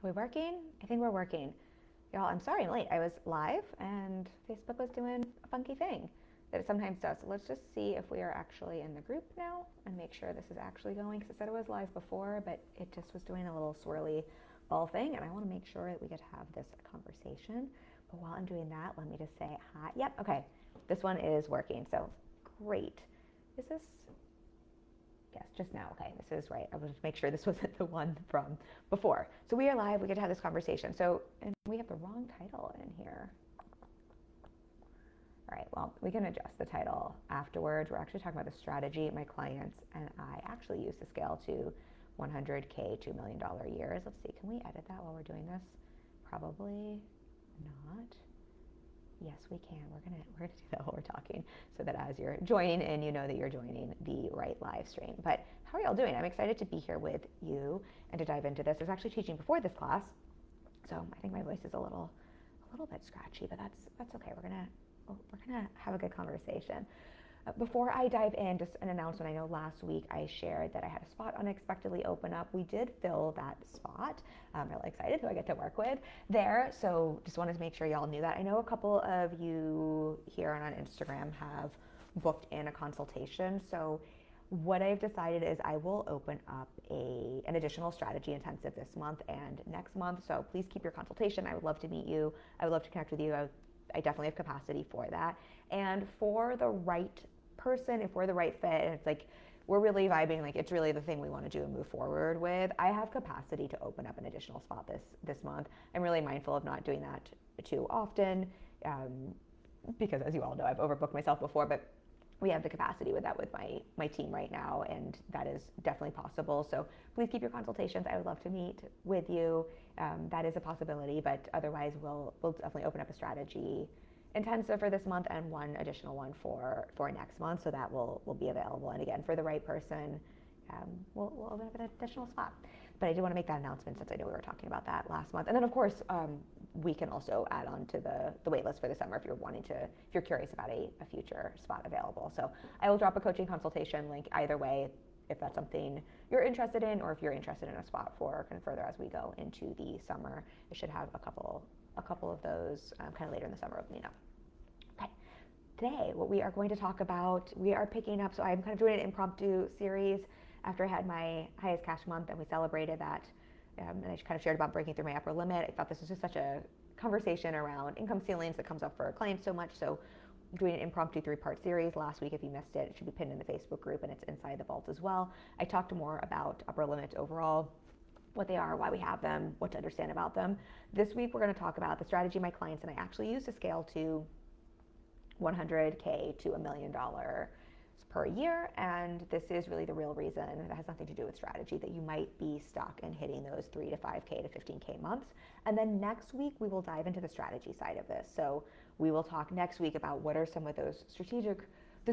Are we working? I think we're working. Y'all, I'm sorry I'm late. I was live and Facebook was doing a funky thing that it sometimes does. So let's just see if we are actually in the group now and make sure this is actually going, because it said it was live before, but it just was doing a little swirly ball thing, and I want to make sure that we get to have this conversation. But while I'm doing that, let me just say hi. Yep, okay. This one is working, so great. Is this? Yes, just now. Okay, this is right. I wanted to make sure this wasn't the one from before. So we are live. We get to have this conversation. So, and we have the wrong title in here. All right, well, we can adjust the title afterwards. We're actually talking about the strategy my clients and I actually use to scale to 100K to $1 million years. Let's see, can we edit that while we're doing this? Probably not. Yes, we can. We're gonna do that while we're talking, so that as you're joining in, you know that you're joining the right live stream. But how are y'all doing? I'm excited to be here with you and to dive into this. I was actually teaching before this class, so I think my voice is a little bit scratchy, but that's okay. We're gonna have a good conversation. Before I dive in, just an announcement. I know last week I shared that I had a spot unexpectedly open up. We did fill that spot. I'm really excited who I get to work with there. So just wanted to make sure y'all knew that. I know a couple of you here and on Instagram have booked in a consultation. So what I've decided is I will open up an additional strategy intensive this month and next month. So please keep your consultation. I would love to meet you. I would love to connect with you. I definitely have capacity for that. And for the right person, if we're the right fit, and it's like we're really vibing, like it's really the thing we want to do and move forward with, I have capacity to open up an additional spot this month. I'm really mindful of not doing that too often, because as you all know, I've overbooked myself before, but we have the capacity with that with my team right now, and that is definitely possible. So please keep your consultations. I would love to meet with you. That is a possibility, but otherwise we'll definitely open up a strategy intensive for this month and one additional one for next month, so that will be available. And again, for the right person, we'll open up an additional spot. But I did want to make that announcement since I know we were talking about that last month. And then of course, we can also add on to the wait list for the summer if you're curious about a future spot available. So I will drop a coaching consultation link either way, if that's something you're interested in, or if you're interested in a spot for kind of further as we go into the summer. I should have a couple of those kind of later in the summer opening up. Okay. Today, what we are going to talk about, we are picking up, so I'm kind of doing an impromptu series after I had my highest cash month and we celebrated that. And I kind of shared about breaking through my upper limit. I thought this was just such a conversation around income ceilings that comes up for clients so much. So I'm doing an impromptu 3-part series. Last week, if you missed it, it should be pinned in the Facebook group, and it's inside the vault as well. I talked more about upper limits overall, what they are, why we have them, what to understand about them. This week, we're going to talk about the strategy my clients and I actually use to scale to 100K to $1 million per year. And this is really the real reason, that has nothing to do with strategy, that you might be stuck in hitting those 3 to 5K to 15K months. And then next week, we will dive into the strategy side of this. So we will talk next week about what are some of those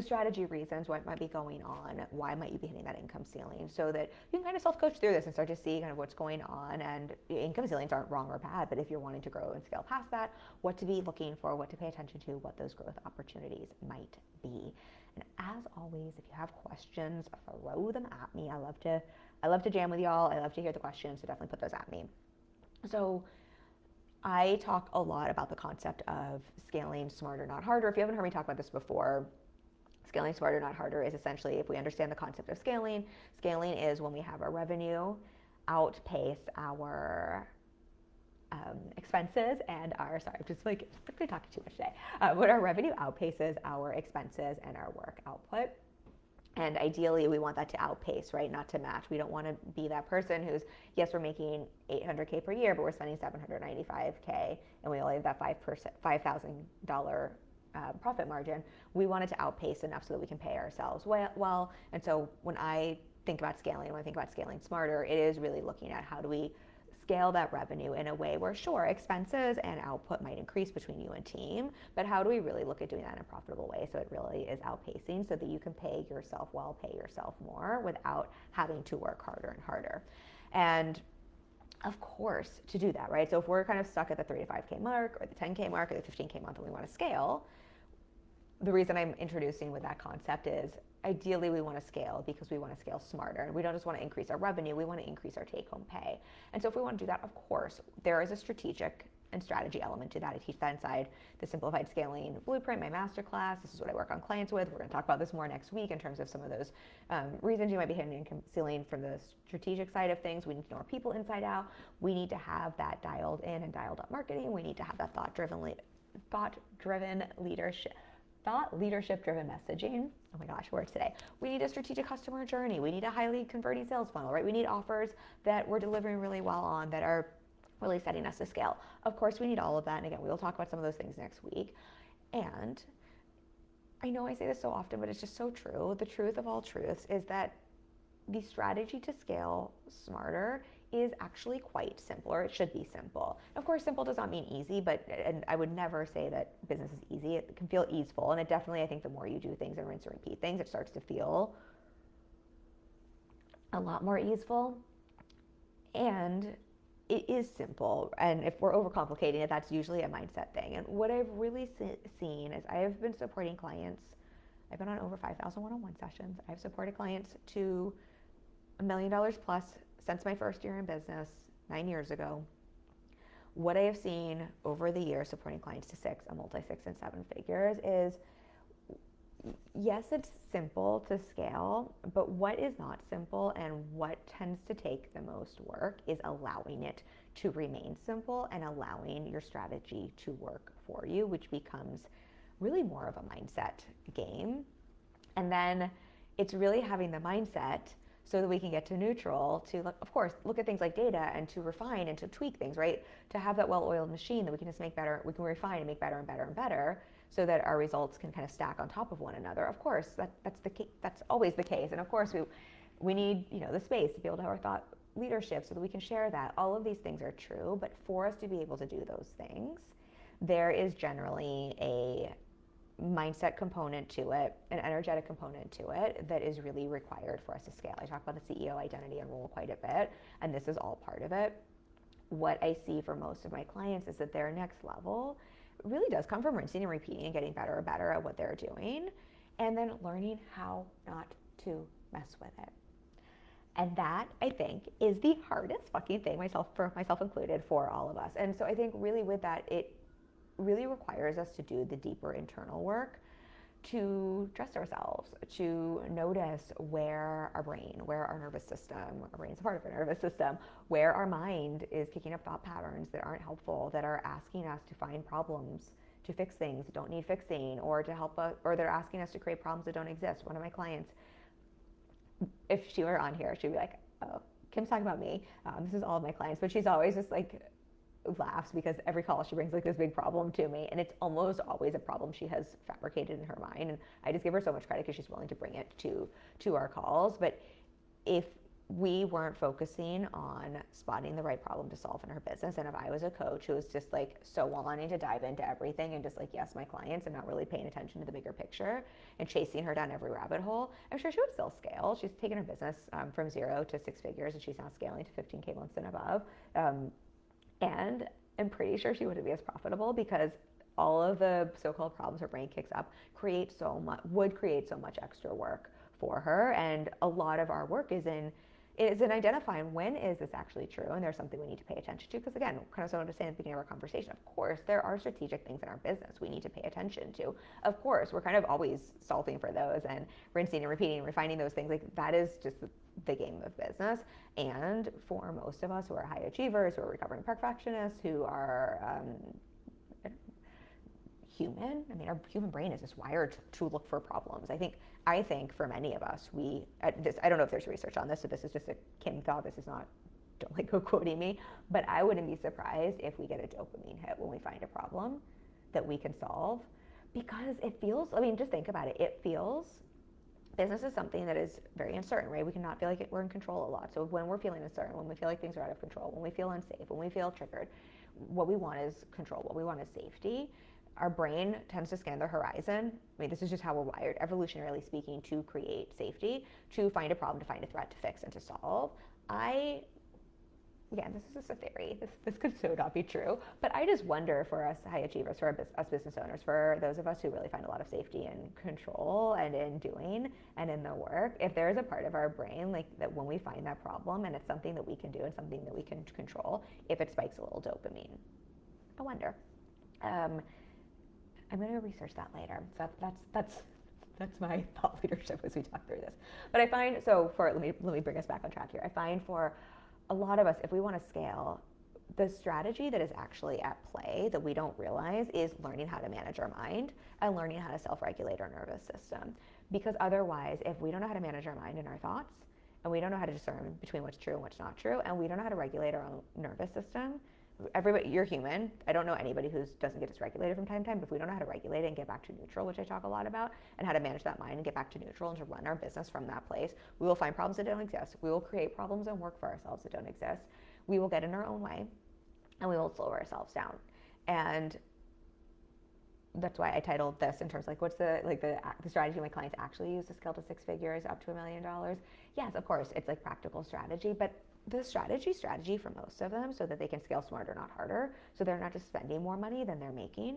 strategy reasons, what might be going on, why might you be hitting that income ceiling, so that you can kind of self-coach through this and start to see kind of what's going on. And income ceilings aren't wrong or bad, but if you're wanting to grow and scale past that, what to be looking for, what to pay attention to, what those growth opportunities might be. And as always, if you have questions, throw them at me. I love to jam with y'all. I love to hear the questions, so definitely put those at me. So I talk a lot about the concept of scaling smarter, not harder. If you haven't heard me talk about this before, scaling smarter, not harder is essentially, if we understand the concept of scaling is when we have our revenue outpace our expenses and our, sorry, I'm just like talking too much today. When our revenue outpaces our expenses and our work output. And ideally, we want that to outpace, right? Not to match. We don't want to be that person who's, yes, we're making $800K per year, but we're spending $795K, and we only have that $5,000 profit margin. We want it to outpace enough so that we can pay ourselves well. And so when I think about scaling smarter, it is really looking at how do we scale that revenue in a way where, sure, expenses and output might increase between you and team, but how do we really look at doing that in a profitable way so it really is outpacing, so that you can pay yourself well, pay yourself more without having to work harder and harder. And of course, to do that, right? So if we're kind of stuck at the 3 to 5K mark, or the 10K mark, or the 15K month, and we want to scale, the reason I'm introducing with that concept is ideally we want to scale because we want to scale smarter, and we don't just want to increase our revenue, we want to increase our take-home pay. And so if we want to do that, of course, there is a strategic and strategy element to that. I teach that inside the Simplified Scaling Blueprint, my masterclass. This is what I work on clients with. We're going to talk about this more next week in terms of some of those reasons you might be hitting income ceiling from the strategic side of things. We need to know our people inside out. We need to have that dialed in and dialed up marketing. We need to have that thought-driven leadership. Leadership-driven messaging. Oh my gosh, words today. We need a strategic customer journey. We need a highly converting sales funnel, right? We need offers that we're delivering really well on, that are really setting us to scale. Of course, we need all of that. And again, we'll talk about some of those things next week. And I know I say this so often, but it's just so true. The truth of all truths is that the strategy to scale smarter is actually quite simple, or it should be simple. Of course, simple does not mean easy, and I would never say that business is easy. It can feel easeful, and it definitely, I think the more you do things and rinse and repeat things, it starts to feel a lot more easeful. And it is simple, and if we're overcomplicating it, that's usually a mindset thing. And what I've really seen is I have been supporting clients. I've been on over 5,000 one-on-one sessions. I've supported clients to $1 million plus since my first year in business 9 years ago. What I have seen over the years supporting clients to multi-six and seven figures is, yes, it's simple to scale, but what is not simple and what tends to take the most work is allowing it to remain simple and allowing your strategy to work for you, which becomes really more of a mindset game. And then it's really having the mindset so that we can get to neutral, to, of course, look at things like data and to refine and to tweak things, right? To have that well-oiled machine that we can just make better, we can refine and make better and better and better, so that our results can kind of stack on top of one another. Of course, that's always the case. And of course, we need, the space to be able to have our thought leadership so that we can share that. All of these things are true, but for us to be able to do those things, there is generally a mindset component to it, an energetic component to it that is really required for us to scale. I talk about the CEO identity and role quite a bit, and this is all part of it. What I see for most of my clients is that their next level really does come from rinsing and repeating and getting better and better at what they're doing, and then learning how not to mess with it. And that, I think, is the hardest fucking thing, myself included, for all of us. And so I think really with that, it really requires us to do the deeper internal work, to trust ourselves, to notice where our brain, where our nervous system, our brain's a part of our nervous system, where our mind is kicking up thought patterns that aren't helpful, that are asking us to find problems, to fix things that don't need fixing, or to help us, or they're asking us to create problems that don't exist. One of my clients, if she were on here, she'd be like, oh, Kim's talking about me. This is all of my clients, but she's always just like, laughs because every call she brings like this big problem to me, and it's almost always a problem she has fabricated in her mind, and I just give her so much credit because she's willing to bring it to our calls. But if we weren't focusing on spotting the right problem to solve in her business, and if I was a coach who was just like so wanting to dive into everything and just like, yes, my clients, and not really paying attention to the bigger picture and chasing her down every rabbit hole, I'm sure she would still scale. She's taken her business from 0 to 6 figures, and she's now scaling to 15K months and above. And I'm pretty sure she wouldn't be as profitable because all of the so-called problems her brain kicks up would create so much extra work for her. And a lot of our work is in identifying when is this actually true, and there's something we need to pay attention to. Because again, kind of so I understand at the beginning of our conversation, of course, there are strategic things in our business we need to pay attention to. Of course, we're kind of always solving for those and rinsing and repeating and refining those things. Like that is just the game of business. And for most of us who are high achievers, who are recovering perfectionists, who are human, I mean, our human brain is just wired to look for problems. I think for many of us, I don't know if there's research on this, so this is just a Kim thought, this is not, don't like go quoting me, but I wouldn't be surprised if we get a dopamine hit when we find a problem that we can solve, because it feels, just think about it, business is something that is very uncertain, right? We cannot feel like we're in control a lot. So when we're feeling uncertain, when we feel like things are out of control, when we feel unsafe, when we feel triggered, what we want is control, what we want is safety. Our brain tends to scan the horizon. This is just how we're wired, evolutionarily speaking, to create safety, to find a problem, to find a threat, to fix, and to solve. I again, this is just a theory. This could so not be true. But I just wonder for us high achievers, for us business owners, for those of us who really find a lot of safety and control and in doing and in the work, if there is a part of our brain like that when we find that problem and it's something that we can do and something that we can control, if it spikes a little dopamine. I wonder. I'm going to research that later. So that's my thought leadership as we talk through this. But I find, so for, let me bring us back on track here. I find for a lot of us, if we want to scale, the strategy that is actually at play that we don't realize is learning how to manage our mind and learning how to self-regulate our nervous system. Because otherwise, if we don't know how to manage our mind and our thoughts, and we don't know how to discern between what's true and what's not true, and we don't know how to regulate our own nervous system, everybody, you're human. I don't know anybody who doesn't get dysregulated from time to time, but if we don't know how to regulate it and get back to neutral, which I talk a lot about, and how to manage that mind and get back to neutral and to run our business from that place, we will find problems that don't exist. We will create problems and work for ourselves that don't exist. We will get in our own way, and we will slow ourselves down. And that's why I titled this in terms of like, what's the strategy my clients actually use to scale to six figures up to $1 million? Yes, of course, it's like practical strategy, but the strategy for most of them so that they can scale smarter, not harder, so they're not just spending more money than they're making,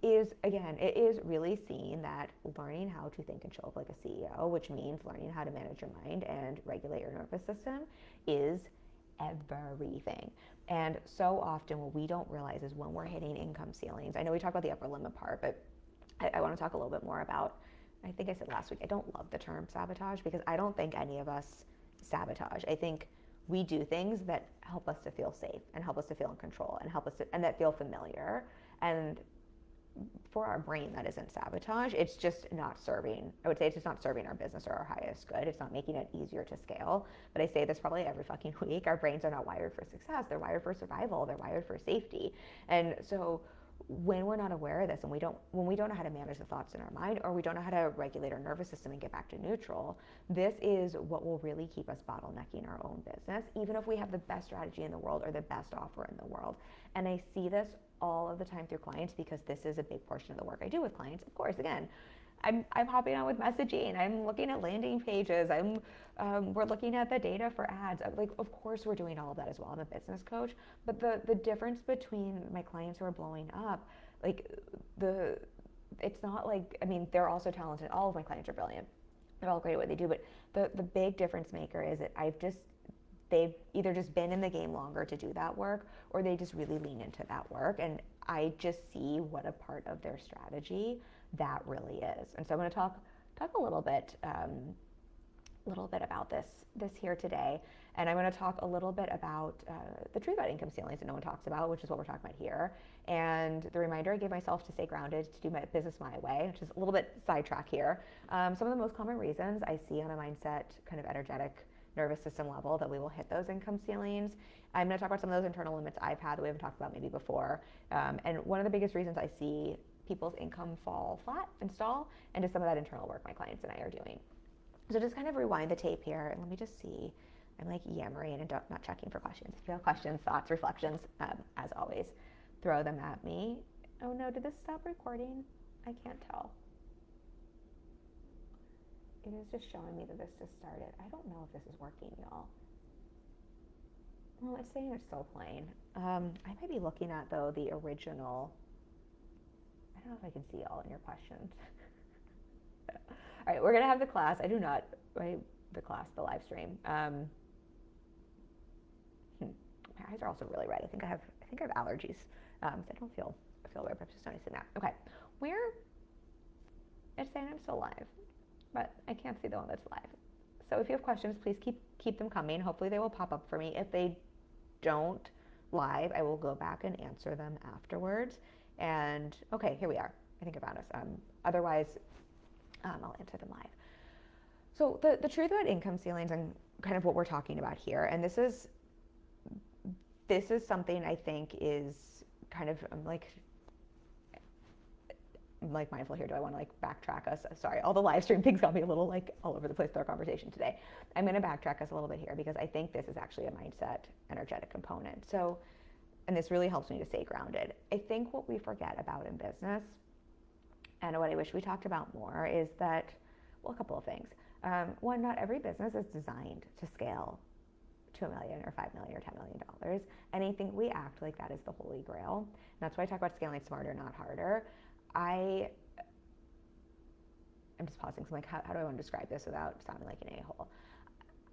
is, again, it is really seeing that learning how to think and show up like a CEO, which means learning how to manage your mind and regulate your nervous system, is everything. And so often what we don't realize is when we're hitting income ceilings, I know we talk about the upper limit part, but I want to talk a little bit more about, I think I said last week, I don't love the term sabotage because I don't think any of us sabotage. I think we do things that help us to feel safe and help us to feel in control and help us to, and that feel familiar. And for our brain, that isn't sabotage. It's just not serving. I would say it's just not serving our business or our highest good. It's not making it easier to scale. But I say this probably every fucking week. Our brains are not wired for success. They're wired for survival. They're wired for safety. And so when we're not aware of this and when we don't know how to manage the thoughts in our mind, or we don't know how to regulate our nervous system and get back to neutral, this is what will really keep us bottlenecking our own business, even if we have the best strategy in the world or the best offer in the world. And I see this all of the time through clients because this is a big portion of the work I do with clients. Of course, again, I'm hopping on with messaging. I'm looking at landing pages. We're looking at the data for ads. Like, of course, we're doing all of that as well. I'm a business coach, but the difference between my clients who are blowing up, it's not like, I mean, they're also talented. All of my clients are brilliant. They're all great at what they do, but the big difference maker is that they've either just been in the game longer to do that work, or they just really lean into that work. And I just see what a part of their strategy that really is. And so I'm going to talk a little bit about this here today. And I'm going to talk a little bit about the truth about income ceilings that no one talks about, which is what we're talking about here. And the reminder I gave myself to stay grounded, to do my business my way, which is a little bit sidetrack here. Some of the most common reasons I see on a mindset, kind of energetic nervous system level that we will hit those income ceilings. I'm going to talk about some of those internal limits I've had that we haven't talked about maybe before. And one of the biggest reasons I see people's income fall flat and stall, and just some of that internal work my clients and I are doing. So just kind of rewind the tape here, and let me just see. I'm like yammering and not checking for questions. If you have questions, thoughts, reflections, as always, throw them at me. Oh no, did this stop recording? I can't tell. It is just showing me that this just started. I don't know if this is working, y'all. Well, it's saying it's still playing. I might be looking at, though, the original. I don't know if I can see all in your questions. All right, we're going to have the class. I do not, right, the class, the live stream. My eyes are also really red. I think I have allergies. So I don't feel weird, but I'm just noticing that. Okay, it's saying I'm still live, but I can't see the one that's live. So if you have questions, please keep them coming. Hopefully they will pop up for me. If they don't live, I will go back and answer them afterwards. And okay, here we are. I think I found us. Otherwise, I'll answer them live. So the truth about income ceilings and kind of what we're talking about here, and this is something I think is kind of like mindful here. Do I want to like backtrack us? Sorry, all the live stream things got me a little like all over the place with our conversation today. I'm going to backtrack us a little bit here because I think this is actually a mindset energetic component. So, and this really helps me to stay grounded. I think what we forget about in business, and what I wish we talked about more, is that, well, a couple of things. One, not every business is designed to scale to $1 million or $5 million or $10 million. And I think we act like that is the holy grail. And that's why I talk about scaling smarter, not harder. I'm just pausing, so I'm like, how do I want to describe this without sounding like an a-hole?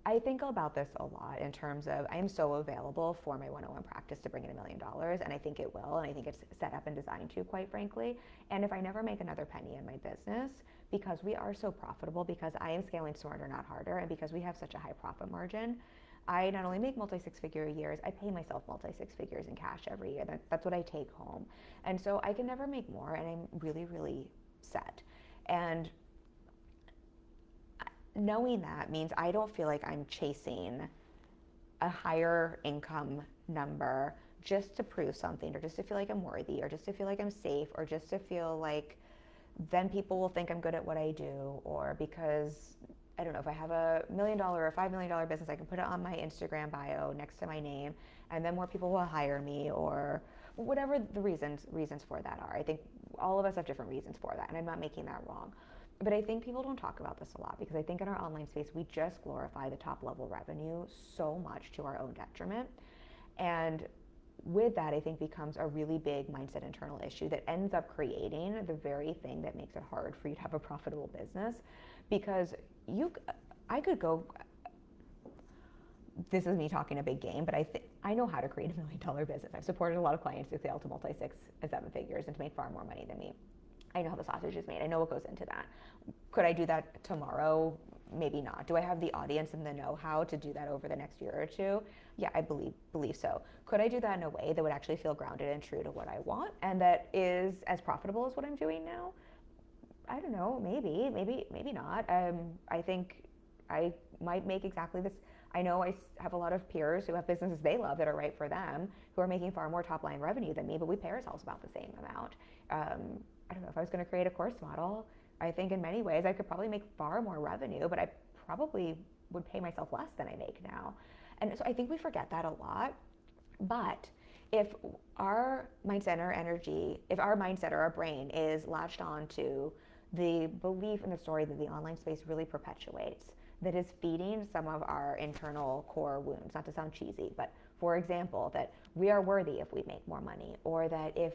I think about this a lot in terms of I am so available for my one-on-one practice to bring in $1 million, and I think it will, and I think it's set up and designed to, quite frankly. And if I never make another penny in my business, because we are so profitable, because I am scaling smarter, not harder, and because we have such a high profit margin, I not only make multi-six-figure years, I pay myself multi-six figures in cash every year. That's what I take home. And so I can never make more, and I'm really, really set. And knowing that means I don't feel like I'm chasing a higher income number just to prove something, or just to feel like I'm worthy, or just to feel like I'm safe, or just to feel like then people will think I'm good at what I do, or because, I don't know, if I have a $1 million or a $5 million business, I can put it on my Instagram bio next to my name, and then more people will hire me, or whatever the reasons for that are. I think all of us have different reasons for that, and I'm not making that wrong. But I think people don't talk about this a lot, because I think in our online space, we just glorify the top level revenue so much to our own detriment. And with that, I think becomes a really big mindset internal issue that ends up creating the very thing that makes it hard for you to have a profitable business. Because I could go, this is me talking a big game, but I know how to create $1 million business. I've supported a lot of clients to scale to multi-6 and 7 figures and to make far more money than me. I know how the sausage is made. I know what goes into that. Could I do that tomorrow? Maybe not. Do I have the audience and the know-how to do that over the next year or two? Yeah, I believe so. Could I do that in a way that would actually feel grounded and true to what I want, and that is as profitable as what I'm doing now? I don't know. Maybe not. I think I might make exactly this. I know I have a lot of peers who have businesses they love that are right for them, who are making far more top line revenue than me, but we pay ourselves about the same amount. I don't know, if I was going to create a course model, I think in many ways I could probably make far more revenue, but I probably would pay myself less than I make now. And so I think we forget that a lot. But if our mindset or energy, if our mindset or our brain is latched on to the belief in the story that the online space really perpetuates, that is feeding some of our internal core wounds, not to sound cheesy, but for example, that we are worthy if we make more money, or that if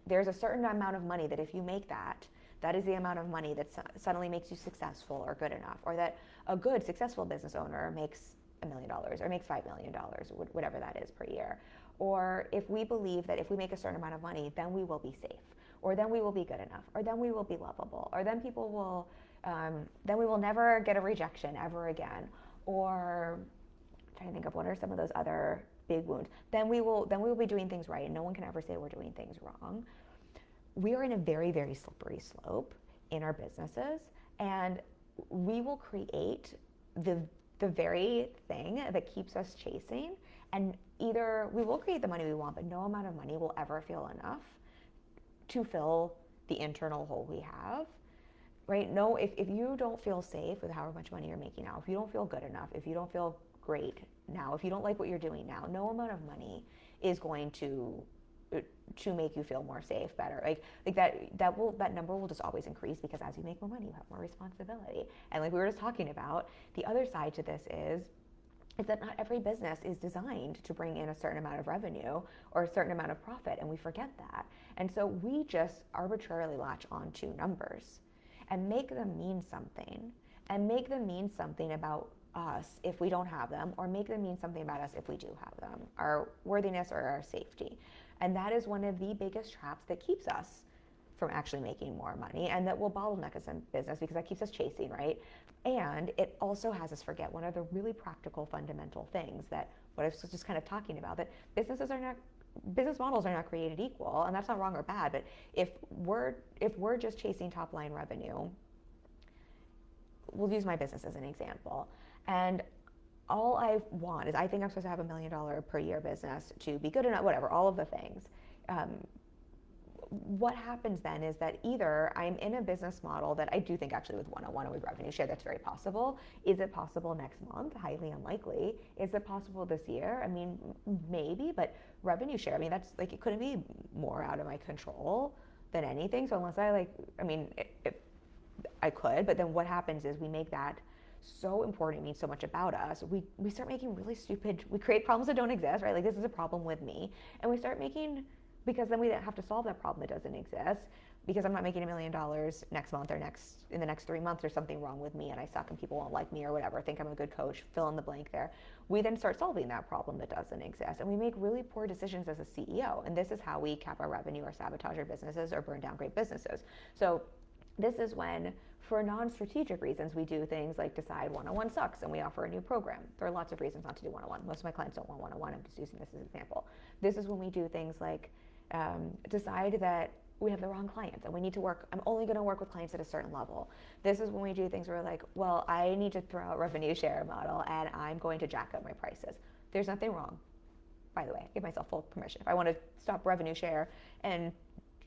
there's a certain amount of money that if you make that is the amount of money that suddenly makes you successful or good enough, or that a good successful business owner makes $1 million or makes $5 million, whatever that is per year. Or if we believe that if we make a certain amount of money, then we will be safe, or then we will be good enough, or then we will be lovable, or then people will, then we will never get a rejection ever again. Or I'm trying to think of what are some of those other big wounds. Then we will be doing things right, and no one can ever say we're doing things wrong. We are in a very, very slippery slope in our businesses, and we will create the very thing that keeps us chasing. And either we will create the money we want, but no amount of money will ever feel enough to fill the internal hole we have, right? No, if you don't feel safe with how much money you're making now, if you don't feel good enough, if you don't feel great now, if you don't like what you're doing now, no amount of money is going to make you feel more safe, better. Like that number will just always increase, because as you make more money, you have more responsibility. And like we were just talking about, the other side to this is that not every business is designed to bring in a certain amount of revenue or a certain amount of profit, and we forget that. And so we just arbitrarily latch onto numbers and make them mean something, and make them mean something about us if we don't have them, or make them mean something about us if we do have them, our worthiness or our safety. And that is one of the biggest traps that keeps us from actually making more money, and that will bottleneck us in business, because that keeps us chasing, right? And it also has us forget one of the really practical fundamental things, that what I was just kind of talking about, that business models are not created equal, and that's not wrong or bad. But if we're just chasing top line revenue, we'll use my business as an example, and all I want is, I think I'm supposed to have $1 million per year business to be good enough, whatever, all of the things. What happens then is that either I'm in a business model that I do think actually with one-on-one and with revenue share, that's very possible. Is it possible next month? Highly unlikely. Is it possible this year? I mean, maybe, but revenue share, I mean, that's like, it couldn't be more out of my control than anything. So unless I could, but then what happens is we make that so important, it means so much about us, we start making really stupid, we create problems that don't exist, right? Like, this is a problem with me. And we start making, because then we have to solve that problem that doesn't exist. Because I'm not making $1 million next month or in the next 3 months, there's something wrong with me and I suck and people won't like me or whatever, think I'm a good coach, fill in the blank there. We then start solving that problem that doesn't exist. And we make really poor decisions as a CEO. And this is how we cap our revenue or sabotage our businesses or burn down great businesses. So this is when, for non-strategic reasons, we do things like decide one-on-one sucks and we offer a new program. There are lots of reasons not to do one-on-one. Most of my clients don't want one-on-one. I'm just using this as an example. This is when we do things like decide that we have the wrong clients and we need to work, I'm only going to work with clients at a certain level. This is when we do things where we're like, well, I need to throw out a revenue share model and I'm going to jack up my prices. There's nothing wrong. By the way, I give myself full permission. If I want to stop revenue share and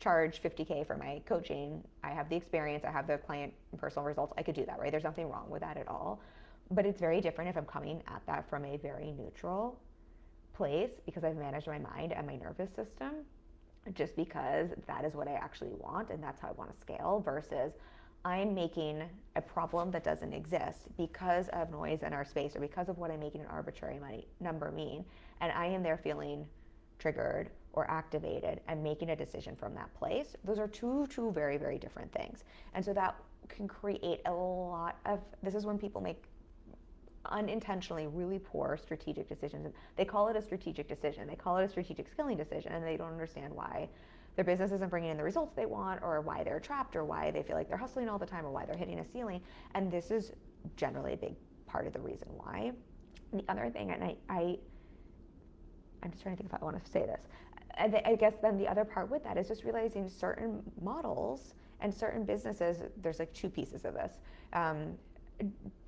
charge $50K for my coaching, I have the experience, I have the client and personal results, I could do that, right? There's nothing wrong with that at all. But it's very different if I'm coming at that from a very neutral place because I've managed my mind and my nervous system, just because that is what I actually want and that's how I want to scale, versus I'm making a problem that doesn't exist because of noise in our space or because of what I'm making an arbitrary number mean, and I am there feeling triggered or activated and making a decision from that place. Those are two very, very different things. And so that can create a lot of, this is when people make unintentionally really poor strategic decisions. They call it a strategic decision. They call it a strategic scaling decision, and they don't understand why their business isn't bringing in the results they want, or why they're trapped, or why they feel like they're hustling all the time, or why they're hitting a ceiling. And this is generally a big part of the reason why. The other thing, and I'm just trying to think if I want to say this. I guess then the other part with that is just realizing certain models and certain businesses, there's like two pieces of this,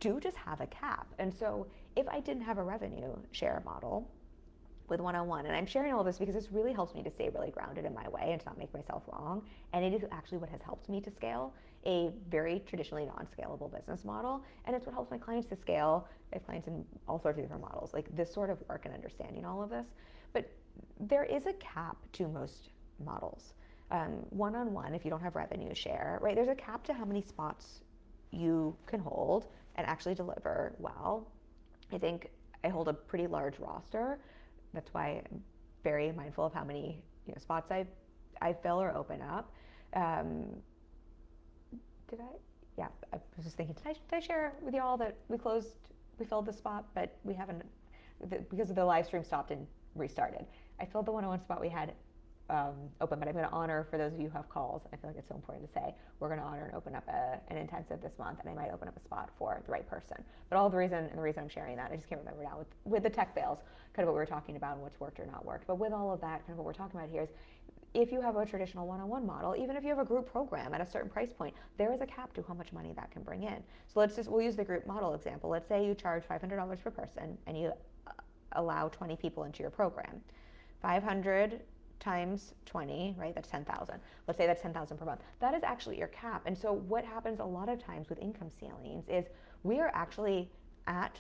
do just have a cap. And so if I didn't have a revenue share model with one-on-one, and I'm sharing all this because this really helps me to stay really grounded in my way and to not make myself wrong, and it is actually what has helped me to scale a very traditionally non-scalable business model, and it's what helps my clients to scale. I have clients in all sorts of different models, like this sort of work and understanding all of this. But there is a cap to most models. One-on-one, if you don't have revenue share, right, there's a cap to how many spots you can hold and actually deliver well. I think I hold a pretty large roster. That's why I'm very mindful of how many spots I fill or open up. Did I? Yeah, I was just thinking, did I share with you all that we filled the spot, but we haven't, because of the live stream stopped and restarted. I filled the one-on-one spot we had open, but I'm going to honor, for those of you who have calls, I feel like it's so important to say, we're going to honor and open up an intensive this month, and I might open up a spot for the right person. But the reason I'm sharing that, I just can't remember now, with the tech fails, kind of what we were talking about and what's worked or not worked. But with all of that, kind of what we're talking about here is, if you have a traditional one-on-one model, even if you have a group program at a certain price point, there is a cap to how much money that can bring in. So we'll use the group model example. Let's say you charge $500 per person and you allow 20 people into your program. 500 times 20, right? That's 10,000. Let's say that's 10,000 per month. That is actually your cap. And so what happens a lot of times with income ceilings is we are actually at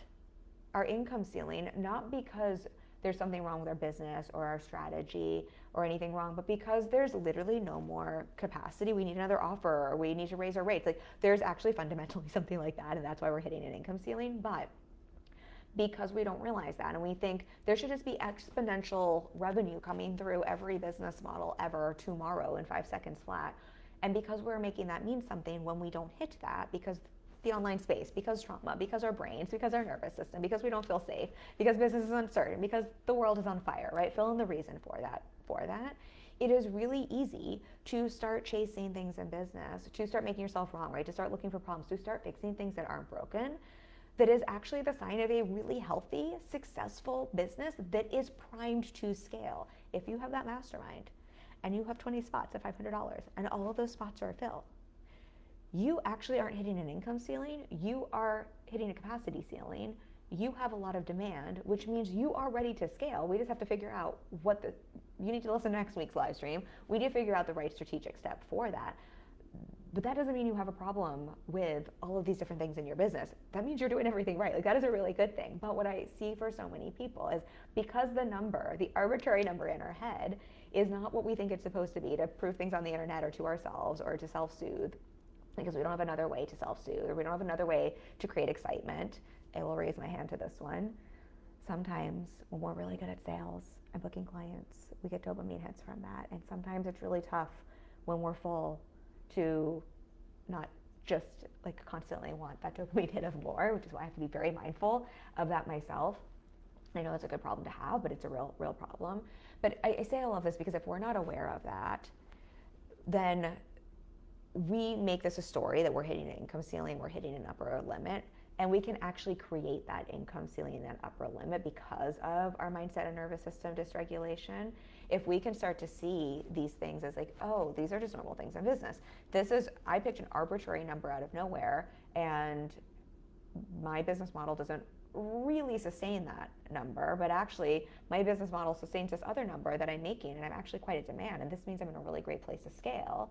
our income ceiling, not because there's something wrong with our business or our strategy or anything wrong, but because there's literally no more capacity. We need another offer, or we need to raise our rates. Like, there's actually fundamentally something like that, and that's why we're hitting an income ceiling. But because we don't realize that, and we think there should just be exponential revenue coming through every business model ever tomorrow in 5 seconds flat. And because we're making that mean something when we don't hit that, because the online space, because trauma, because our brains, because our nervous system, because we don't feel safe, because business is uncertain, because the world is on fire, right? Fill in the reason for that. It is really easy to start chasing things in business, to start making yourself wrong, right? To start looking for problems, to start fixing things that aren't broken. That is actually the sign of a really healthy, successful business that is primed to scale. If you have that mastermind and you have 20 spots at $500 and all of those spots are filled, you actually aren't hitting an income ceiling, you are hitting a capacity ceiling. You have a lot of demand, which means you are ready to scale. We just have to figure out you need to listen to next week's live stream. We need to figure out the right strategic step for that. But that doesn't mean you have a problem with all of these different things in your business. That means you're doing everything right. Like, that is a really good thing. But what I see for so many people is, because the arbitrary number in our head is not what we think it's supposed to be to prove things on the internet or to ourselves or to self-soothe, because we don't have another way to self-soothe, or we don't have another way to create excitement. I will raise my hand to this one. Sometimes when we're really good at sales and booking clients, we get dopamine hits from that. And sometimes it's really tough when we're full to not just like constantly want that dopamine hit of more, which is why I have to be very mindful of that myself. I know it's a good problem to have, but it's a real problem. But I say all of this because if we're not aware of that, then we make this a story that we're hitting an income ceiling, we're hitting an upper limit, and we can actually create that income ceiling and that upper limit because of our mindset and nervous system dysregulation. If we can start to see these things as like, oh, these are just normal things in business. I picked an arbitrary number out of nowhere, and my business model doesn't really sustain that number, but actually my business model sustains this other number that I'm making, and I'm actually quite at demand, and this means I'm in a really great place to scale.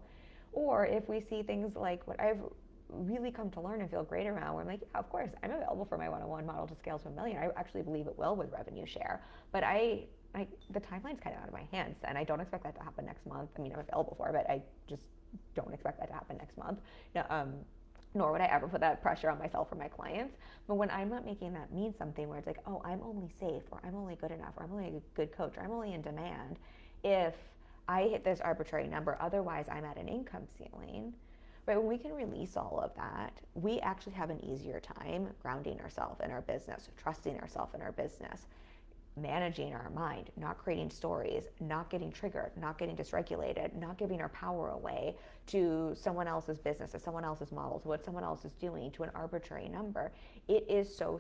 Or if we see things like what I've really come to learn and feel great around, where I'm like, yeah, of course, I'm available for my one-on-one model to scale to $1 million. I actually believe it will with revenue share, but the timeline's kind of out of my hands, and I don't expect that to happen next month. I mean, I'm available for it, but I just don't expect that to happen next month. Nor would I ever put that pressure on myself or my clients. But when I'm not making that mean something where it's like, oh, I'm only safe, or I'm only good enough, or I'm only a good coach, or I'm only in demand if I hit this arbitrary number, otherwise I'm at an income ceiling, right? When we can release all of that, we actually have an easier time grounding ourselves in our business, trusting ourselves in our business, managing our mind, not creating stories, not getting triggered, not getting dysregulated, not giving our power away to someone else's business, to someone else's model, to what someone else is doing, to an arbitrary number. It is so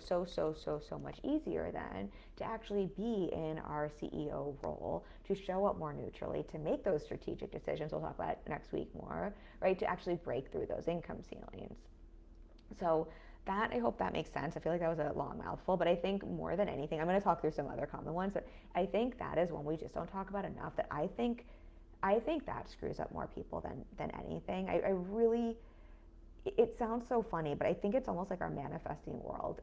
much easier then to actually be in our CEO role, to show up more neutrally, to make those strategic decisions. We'll talk about next week more, right? To actually break through those income ceilings. So that, I hope that makes sense. I feel like that was a long mouthful, but I think more than anything, I'm going to talk through some other common ones, but I think that is one we just don't talk about enough, that I think that screws up more people than anything. I really, it sounds so funny, but I think it's almost like our manifesting world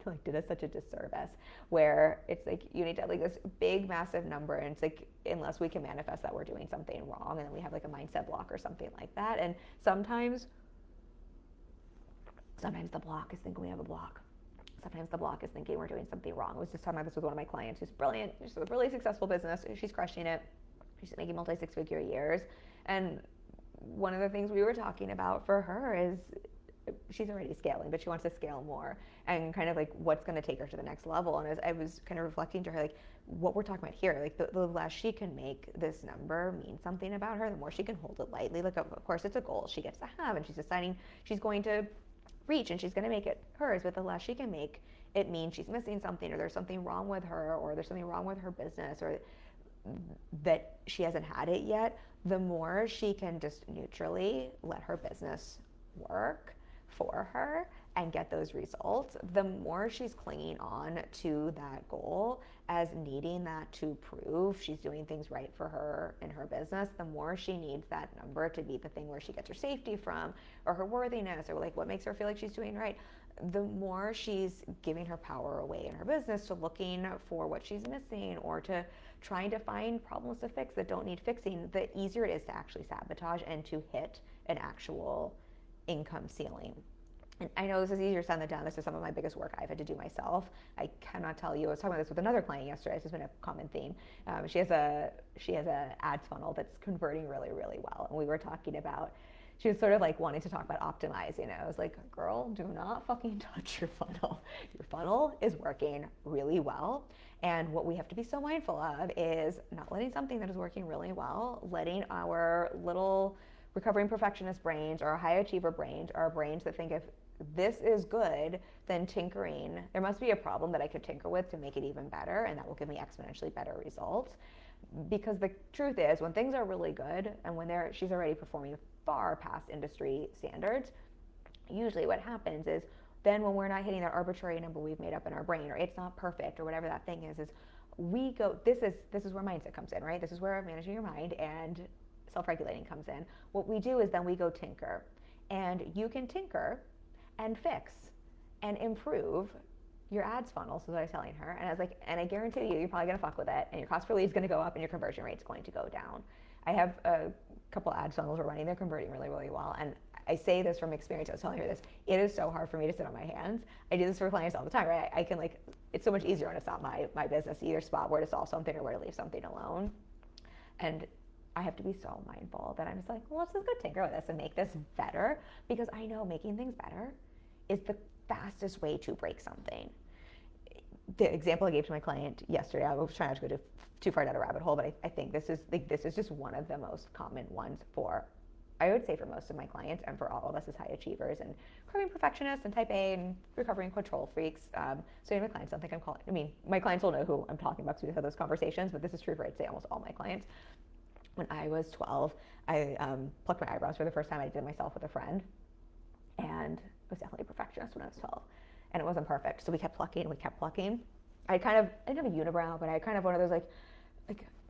like did us such a disservice, where it's like you need to have like this big massive number, and it's like unless we can manifest that, we're doing something wrong, and then we have like a mindset block or something like that. And sometimes the block is thinking we have a block. Sometimes the block is thinking we're doing something wrong. I was just talking about this with one of my clients who's brilliant. She's a really successful business. She's crushing it. She's making multi-six-figure years. And one of the things we were talking about for her is she's already scaling, but she wants to scale more, and kind of like what's going to take her to the next level. And as I was kind of reflecting to her, like what we're talking about here, like the less she can make this number mean something about her, the more she can hold it lightly. Like of course it's a goal she gets to have, and she's deciding she's going to reach, and she's going to make it hers, but the less she can make it mean she's missing something, or there's something wrong with her, or there's something wrong with her business, or that she hasn't had it yet, the more she can just neutrally let her business work for her and get those results, the more she's clinging on to that goal as needing that to prove she's doing things right for her in her business, the more she needs that number to be the thing where she gets her safety from, or her worthiness, or like what makes her feel like she's doing right. The more she's giving her power away in her business to looking for what she's missing, or to trying to find problems to fix that don't need fixing, the easier it is to actually sabotage and to hit an actual income ceiling. And I know this is easier said than done. This is some of my biggest work I've had to do myself. I cannot tell you. I was talking about this with another client yesterday. This has been a common theme. She has a ads funnel that's converting really well. And we were talking about, she was sort of like wanting to talk about optimizing it. I was like, girl, do not fucking touch your funnel. Your funnel is working really well. And what we have to be so mindful of is not letting something that is working really well, letting our little recovering perfectionist brains, or our high achiever brains, or our brains that think if this is good, then tinkering, there must be a problem that I could tinker with to make it even better, and that will give me exponentially better results. Because the truth is, when things are really good, and when she's already performing far past industry standards, usually what happens is then when we're not hitting that arbitrary number we've made up in our brain, or it's not perfect, or whatever that thing is we go, this is where mindset comes in, right? This is where managing your mind and self-regulating comes in. What we do is then we go tinker, and you can tinker and fix and improve your ads funnel. So I was telling her, and I was like, and I guarantee you're probably gonna fuck with it, and your cost per lead is gonna go up, and your conversion rate's going to go down. I have a couple ads funnels we're running, they're converting really well, and I say this from experience. I was telling her this. It is so hard for me to sit on my hands. I do this for clients all the time, right? I can like, it's so much easier when it's not my business to either spot where to solve something or where to leave something alone. And I have to be so mindful that I'm just like, well, let's just go tinker with this and make this better, because I know making things better is the fastest way to break something. The example I gave to my client yesterday, I was trying not to go too far down a rabbit hole, but I think this is just one of the most common ones for, I would say, for most of my clients and for all of us as high achievers and recovering perfectionists and type A and recovering control freaks. So my clients don't think I'm calling, I mean, my clients will know who I'm talking about because we've had those conversations, but this is true for, I'd say, almost all my clients. When I was 12, I plucked my eyebrows for the first time. I did it myself with a friend, and I was definitely a perfectionist when I was 12. And it wasn't perfect, so we kept plucking. I didn't have a unibrow, but I kind of one of those like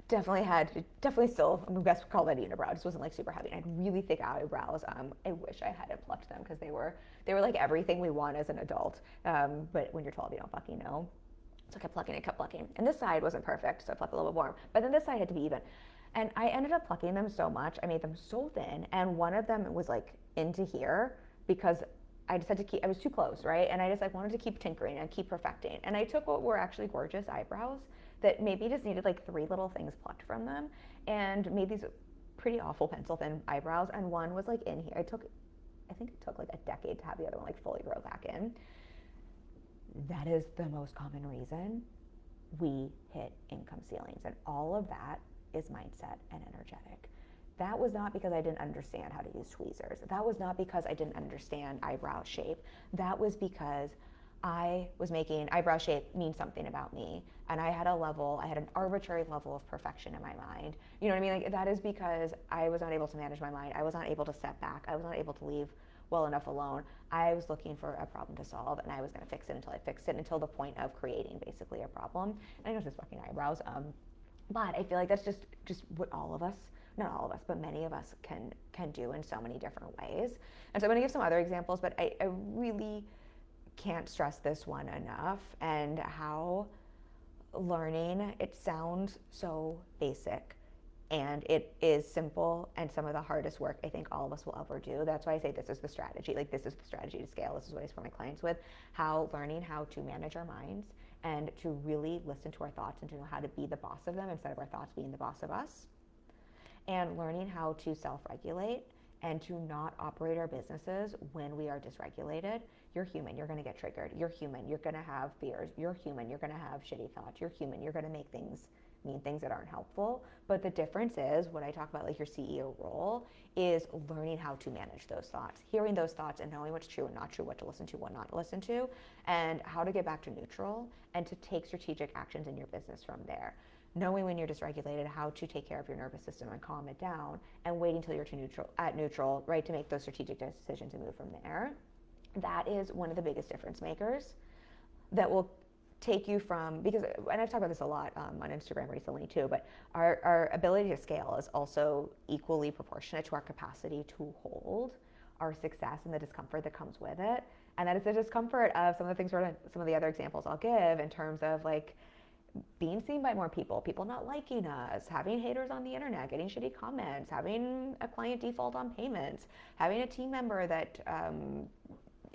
definitely still, I guess call that a unibrow. It just wasn't like super heavy. And I had really thick eyebrows. I wish I hadn't plucked them because they were like everything we want as an adult. But when you're 12, you don't fucking know. So I kept plucking. And this side wasn't perfect, so I plucked a little bit more. But then this side had to be even. And I ended up plucking them so much, I made them so thin, and one of them was like into here because I just had to keep, I was too close, right? And I just like wanted to keep tinkering and keep perfecting. And I took what were actually gorgeous eyebrows that maybe just needed like 3 little things plucked from them and made these pretty awful pencil thin eyebrows. And one was like in here. I think it took like a decade to have the other one like fully grow back in. That is the most common reason we hit income ceilings. And all of that is mindset and energetic. That was not because I didn't understand how to use tweezers. That was not because I didn't understand eyebrow shape. That was because I was making eyebrow shape mean something about me. And I had an arbitrary level of perfection in my mind. You know what I mean? Like, that is because I was not able to manage my mind. I was not able to step back. I was not able to leave well enough alone. I was looking for a problem to solve, and I was going to fix it until I fixed it, until the point of creating basically a problem. And I know it's just fucking eyebrows. But I feel like that's just what all of us, not all of us, but many of us can do in so many different ways. And so I'm going to give some other examples, but I really can't stress this one enough, and how learning, it sounds so basic, and it is simple and some of the hardest work I think all of us will ever do. That's why I say this is the strategy. Like, this is the strategy to scale. This is what I support my clients with. Learning how to manage our minds and to really listen to our thoughts and to know how to be the boss of them instead of our thoughts being the boss of us. And learning how to self-regulate and to not operate our businesses when we are dysregulated. You're human, you're gonna get triggered. You're human, you're gonna have fears. You're human, you're gonna have shitty thoughts. You're human, you're gonna mean things that aren't helpful. But the difference is, when I talk about like your CEO role, is learning how to manage those thoughts, hearing those thoughts and knowing what's true and not true, what to listen to, what not to listen to, and how to get back to neutral and to take strategic actions in your business from there. Knowing when you're dysregulated, how to take care of your nervous system and calm it down, and waiting until you're at neutral, right, to make those strategic decisions and move from there. That is one of the biggest difference makers that will take you from, because, and I've talked about this a lot on Instagram recently too, but our ability to scale is also equally proportionate to our capacity to hold our success and the discomfort that comes with it. And that is the discomfort of some of the other examples I'll give, in terms of like being seen by more people not liking us, having haters on the internet, getting shitty comments, having a client default on payments, having a team member that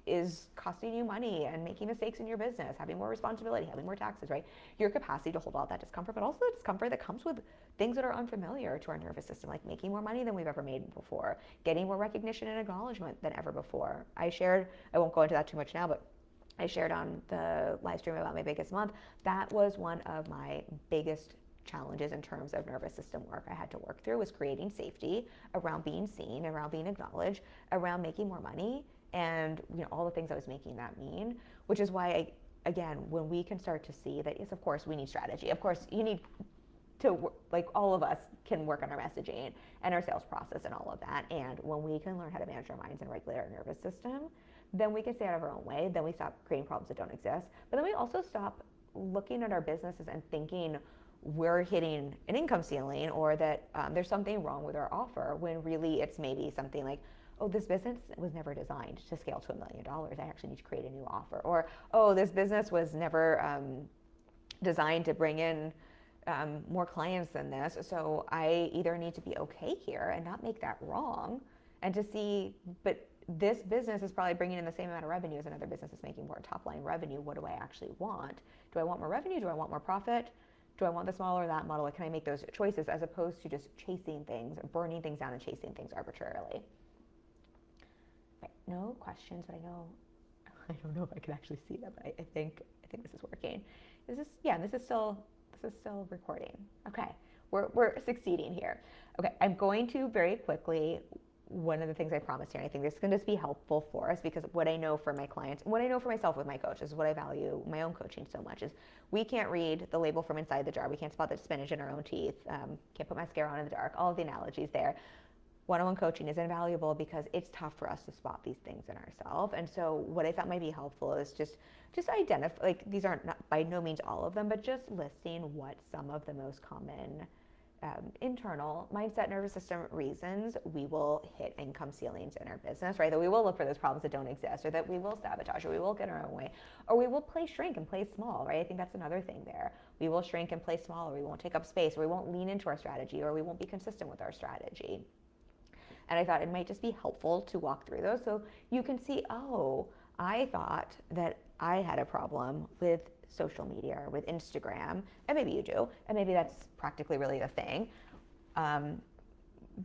is costing you money and making mistakes in your business, having more responsibility, having more taxes, right? Your capacity to hold all that discomfort, but also the discomfort that comes with things that are unfamiliar to our nervous system, like making more money than we've ever made before, getting more recognition and acknowledgement than ever before. I won't go into that too much now, but I shared on the live stream about my biggest month. That was one of my biggest challenges in terms of nervous system work I had to work through, was creating safety around being seen, around being acknowledged, around making more money, and all the things I was making that mean. Which is why, again, when we can start to see that, yes, of course we need strategy. Of course you need to, like, all of us can work on our messaging and our sales process and all of that. And when we can learn how to manage our minds and regulate our nervous system, then we can stay out of our own way. Then we stop creating problems that don't exist. But then we also stop looking at our businesses and thinking we're hitting an income ceiling, or that there's something wrong with our offer, when really it's maybe something like, oh, this business was never designed to scale to $1 million. I actually need to create a new offer. Or, oh, this business was never designed to bring in more clients than this. So I either need to be okay here and not make that wrong, and to see, but this business is probably bringing in the same amount of revenue as another business is making more top line revenue. What do I actually want? Do I want more revenue? Do I want more profit? Do I want this model or that model? Can I make those choices as opposed to just chasing things, burning things down and chasing things arbitrarily? Right, no questions, but I don't know if I can actually see that, but I think this is working. This is still recording. Okay, we're succeeding here. Okay, I'm going to very quickly, one of the things I promised here, and I think this is going to be helpful for us, because what I know for my clients, what I know for myself with my coaches, what I value my own coaching so much is we can't read the label from inside the jar. We can't spot the spinach in our own teeth. Can't put mascara on in the dark. All of the analogies there. One-on-one coaching is invaluable because it's tough for us to spot these things in ourselves. And so what I thought might be helpful is just identify, like, these aren't not, by no means all of them, but just listing what some of the most common internal mindset, nervous system reasons we will hit income ceilings in our business, right? That we will look for those problems that don't exist, or that we will sabotage, or we will get in our own way, or we will play shrink and play small, right? I think that's another thing there. We will shrink and play small, or we won't take up space, or we won't lean into our strategy, or we won't be consistent with our strategy. And I thought it might just be helpful to walk through those so you can see, oh, I thought that I had a problem with social media or with Instagram, and maybe you do, and maybe that's practically really the thing.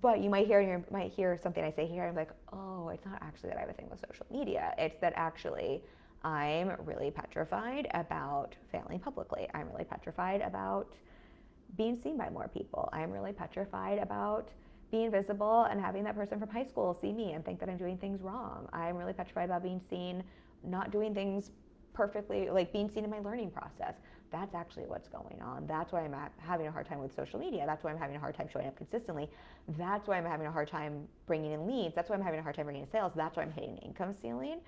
But you might hear something I say here, and I'm like, oh, it's not actually that I have a thing with social media. It's that actually I'm really petrified about failing publicly. I'm really petrified about being seen by more people. I'm really petrified about being visible and having that person from high school see me and think that I'm doing things wrong. I'm really petrified about being seen not doing things perfectly, like being seen in my learning process. That's actually what's going on. That's why I'm having a hard time with social media. That's why I'm having a hard time showing up consistently. That's why I'm having a hard time bringing in leads. That's why I'm having a hard time bringing in sales. That's why I'm hitting the income ceiling.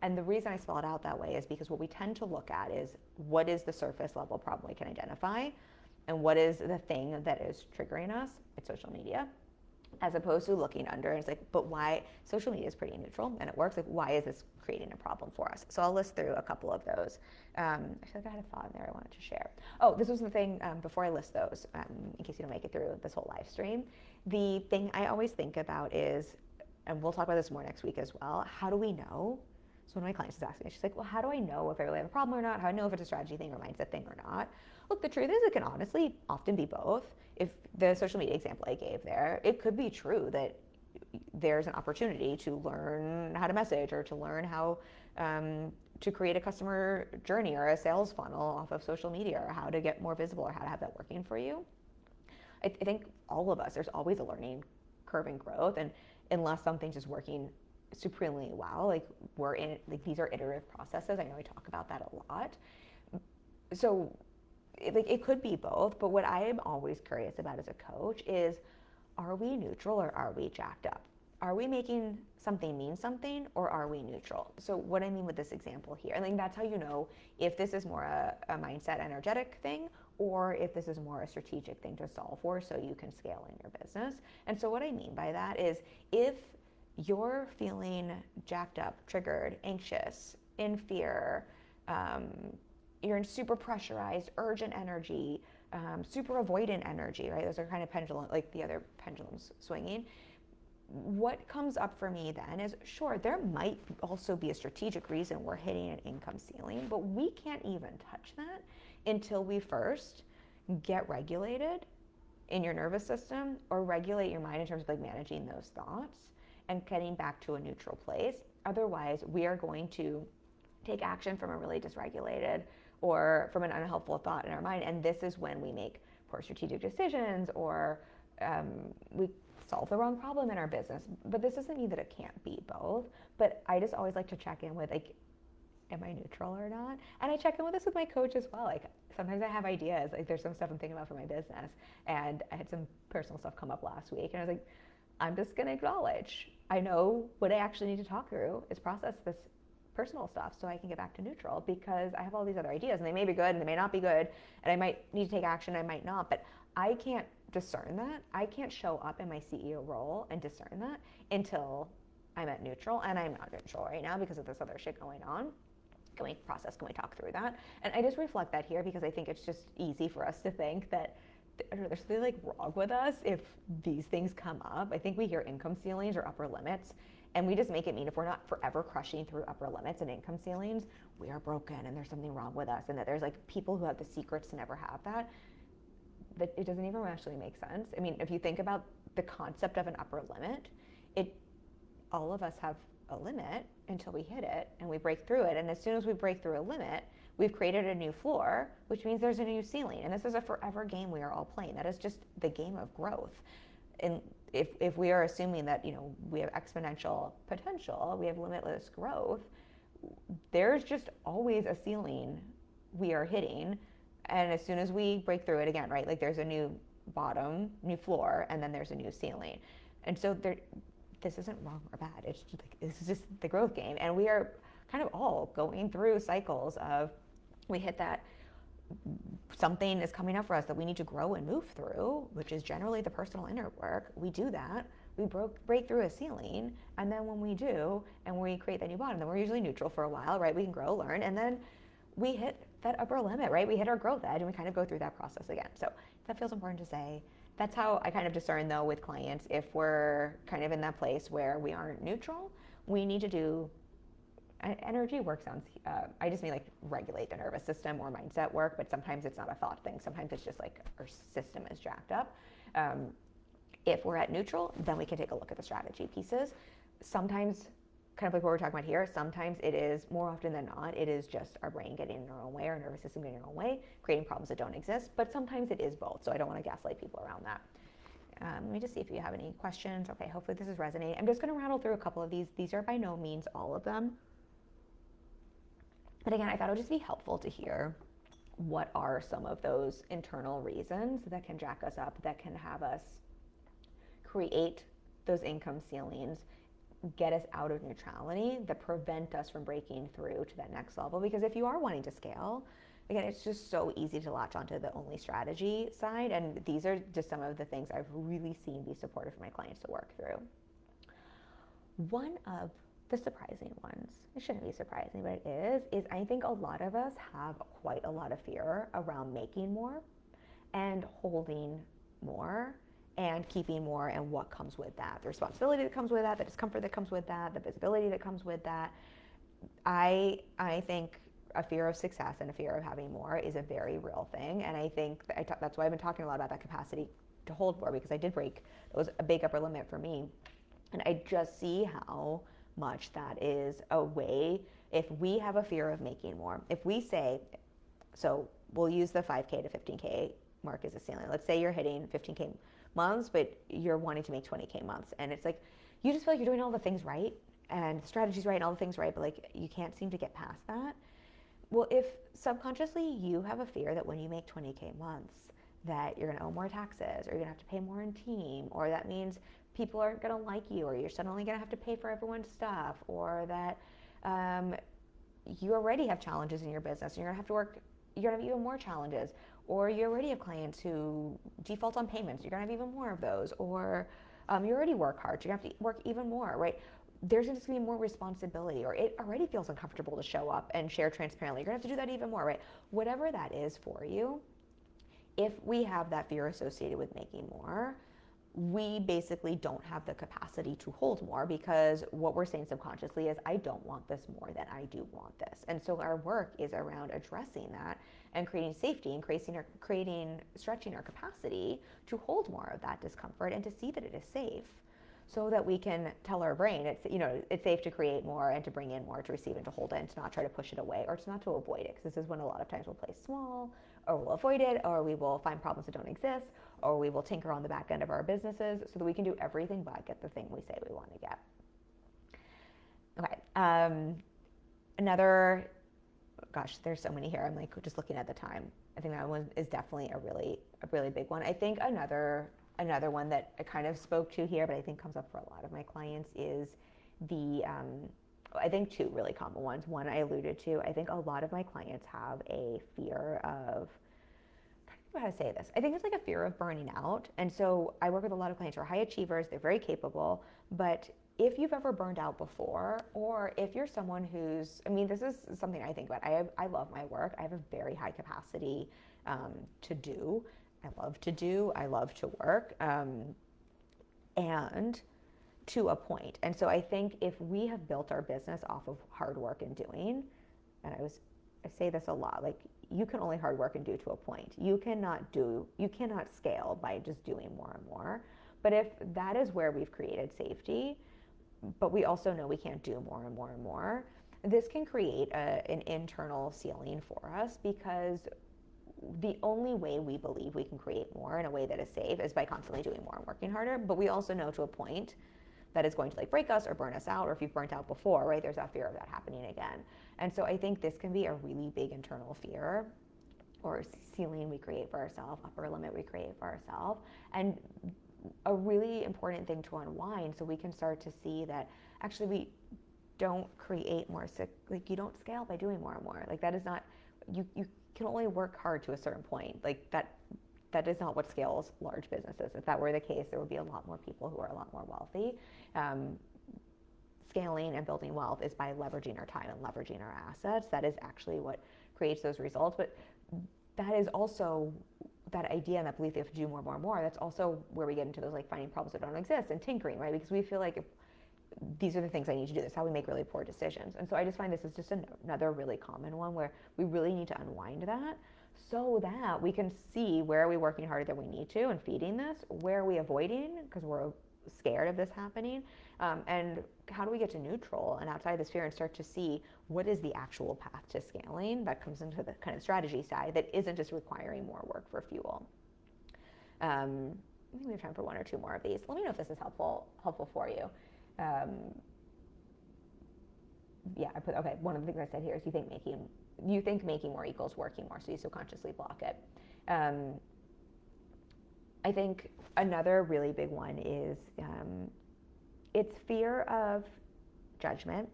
And the reason I spell it out that way is because what we tend to look at is what is the surface level problem we can identify, and what is the thing that is triggering us. It's social media, as opposed to looking under. And it's like, but why? Social media is pretty neutral and it works. Like, why is this creating a problem for us? So I'll list through a couple of those. I feel like I had a thought in there I wanted to share. Oh, this was the thing, before I list those, in case you don't make it through this whole live stream, the thing I always think about is, and we'll talk about this more next week as well, how do we know? So one of my clients is asking me, she's like, well, how do I know if I really have a problem or not? How do I know if it's a strategy thing or mindset thing or not? Look, the truth is it can honestly often be both. If the social media example I gave there, it could be true that there's an opportunity to learn how to message, or to learn how to create a customer journey or a sales funnel off of social media, or how to get more visible, or how to have that working for you. I think all of us, there's always a learning curve and growth, and unless something's just working supremely well, like these are iterative processes. I know I talk about that a lot. So it could be both, but what I am always curious about as a coach is, are we neutral or are we jacked up? Are we making something mean something, or are we neutral? So what I mean with this example here, I think that's how you know if this is more a mindset energetic thing, or if this is more a strategic thing to solve for so you can scale in your business. And so what I mean by that is, if you're feeling jacked up, triggered, anxious, in fear, you're in super pressurized, urgent energy, super avoidant energy, right? Those are kind of pendulum, like the other pendulums swinging. What comes up for me then is, sure, there might also be a strategic reason we're hitting an income ceiling, but we can't even touch that until we first get regulated in your nervous system, or regulate your mind in terms of like managing those thoughts and getting back to a neutral place. Otherwise, we are going to take action from a really dysregulated or from an unhelpful thought in our mind. And this is when we make poor strategic decisions, or we solve the wrong problem in our business. But this doesn't mean that it can't be both. But I just always like to check in with, like, am I neutral or not? And I check in with this with my coach as well. Like, sometimes I have ideas, like there's some stuff I'm thinking about for my business, and I had some personal stuff come up last week, and I was like, I'm just gonna acknowledge, I know what I actually need to talk through is process this personal stuff so I can get back to neutral, because I have all these other ideas and they may be good and they may not be good, and I might need to take action, I might not, but I can't discern that. I can't show up in my CEO role and discern that until I'm at neutral, and I'm not neutral right now because of this other shit going on. Can we talk through that? And I just reflect that here because I think it's just easy for us to think that there's something like wrong with us if these things come up. I think we hear income ceilings or upper limits, And we just make it mean if we're not forever crushing through upper limits and income ceilings, we are broken and there's something wrong with us, and that there's like people who have the secrets to never have that it doesn't even actually make sense. I mean, if you think about the concept of an upper limit, all of us have a limit until we hit it and we break through it. And as soon as we break through a limit, we've created a new floor, which means there's a new ceiling. And this is a forever game we are all playing. That is just the game of growth. And if we are assuming that, we have exponential potential, we have limitless growth, there's just always a ceiling we are hitting. And as soon as we break through it again, right, like there's a new bottom, new floor, and then there's a new ceiling. And so this isn't wrong or bad. It's just like, this is just the growth game. And we are kind of all going through cycles of, we hit that, something is coming up for us that we need to grow and move through, which is generally the personal inner work. We do that. We break through a ceiling. And then when we do, and we create that new bottom, then we're usually neutral for a while, right? We can grow, learn, and then we hit that upper limit, right? We hit our growth edge and we kind of go through that process again. So that feels important to say. That's how I kind of discern though with clients, if we're kind of in that place where we aren't neutral, we need to do energy work sounds, I just mean like regulate the nervous system or mindset work, but sometimes it's not a thought thing. Sometimes it's just like our system is jacked up. If we're at neutral, then we can take a look at the strategy pieces. Sometimes, kind of like what we're talking about here, sometimes it is, more often than not, it is just our brain getting in our own way, our nervous system getting in our own way, creating problems that don't exist, but sometimes it is both, so I don't want to gaslight people around that. Let me just see if you have any questions. Okay, hopefully this is resonating. I'm just going to rattle through a couple of these. These are by no means all of them. But again, I thought it would just be helpful to hear what are some of those internal reasons that can jack us up, that can have us create those income ceilings, get us out of neutrality, that prevent us from breaking through to that next level. Because if you are wanting to scale, again, it's just so easy to latch onto the only strategy side. And these are just some of the things I've really seen be supportive for my clients to work through. One of the surprising ones, it shouldn't be surprising, but it is I think a lot of us have quite a lot of fear around making more and holding more and keeping more, and what comes with that, the responsibility that comes with that, the discomfort that comes with that, the visibility that comes with that. I think a fear of success and a fear of having more is a very real thing, and I think that's why I've been talking a lot about that capacity to hold more, because I did break, it was a big upper limit for me, and I just see how much that is a way, if we have a fear of making more, if we say, so we'll use the 5K to 15K mark as a ceiling. Let's say you're hitting 15K months, but you're wanting to make 20K months. And it's like, you just feel like you're doing all the things right and the strategy's right and all the things right, but like you can't seem to get past that. Well, if subconsciously you have a fear that when you make 20K months, that you're gonna owe more taxes, or you're gonna have to pay more in team, or that means people aren't gonna like you, or you're suddenly gonna have to pay for everyone's stuff, or that you already have challenges in your business and you're gonna have to work, you're gonna have even more challenges, or you already have clients who default on payments, you're gonna have even more of those, or you already work hard, you're gonna have to work even more, right? There's just gonna be more responsibility, or it already feels uncomfortable to show up and share transparently. You're gonna have to do that even more, right? Whatever that is for you, if we have that fear associated with making more, we basically don't have the capacity to hold more, because what we're saying subconsciously is, I don't want this more than I do want this. And so our work is around addressing that and creating safety and stretching our capacity to hold more of that discomfort and to see that it is safe, so that we can tell our brain it's safe to create more and to bring in more, to receive and to hold it, and to not try to push it away, or to not to avoid it, because this is when a lot of times we'll play small, or we'll avoid it, or we will find problems that don't exist, or we will tinker on the back end of our businesses so that we can do everything but get the thing we say we want to get. Okay, another, gosh, there's so many here. I'm like just looking at the time. I think that one is definitely a really big one. I think another one that I kind of spoke to here, but I think comes up for a lot of my clients, is the, I think two really common ones. One I alluded to, I think a lot of my clients have a fear of, I don't know how to say this. I think it's like a fear of burning out. And so I work with a lot of clients who are high achievers, they're very capable, but if you've ever burned out before, or if you're someone who's, this is something I think about. I love my work. I have a very high capacity to do. I love to work. And to a point. And so I think if we have built our business off of hard work and doing, and I say this a lot, like you can only hard work and do to a point. You cannot scale by just doing more and more. But if that is where we've created safety, but we also know we can't do more and more and more, this can create an internal ceiling for us, because the only way we believe we can create more in a way that is safe is by constantly doing more and working harder. But we also know to a point that is going to like break us or burn us out, or if you've burnt out before, right, there's that fear of that happening again. And so I think this can be a really big internal fear, or ceiling we create for ourselves, upper limit we create for ourselves, and a really important thing to unwind, so we can start to see that actually we don't create more, like you don't scale by doing more and more. Like that is not, you can only work hard to a certain point. Like that is not what scales large businesses. If that were the case, there would be a lot more people who are a lot more wealthy. Scaling and building wealth is by leveraging our time and leveraging our assets. That is actually what creates those results. But that is also that idea and that belief that you have to do more, more, and more. That's also where we get into those like finding problems that don't exist and tinkering, right? Because we feel like if these are the things I need to do. This is how we make really poor decisions. And so I just find this is just another really common one where we really need to unwind that, so that we can see where are we working harder than we need to and feeding this, where are we avoiding because we're scared of this happening, and how do we get to neutral and outside this fear and start to see what is the actual path to scaling that comes into the kind of strategy side that isn't just requiring more work for fuel. I think we have time for one or two more of these. Let me know if this is helpful for you. Okay, one of the things I said here is you think making more equals working more, so you subconsciously block it. I think another really big one is it's fear of judgment,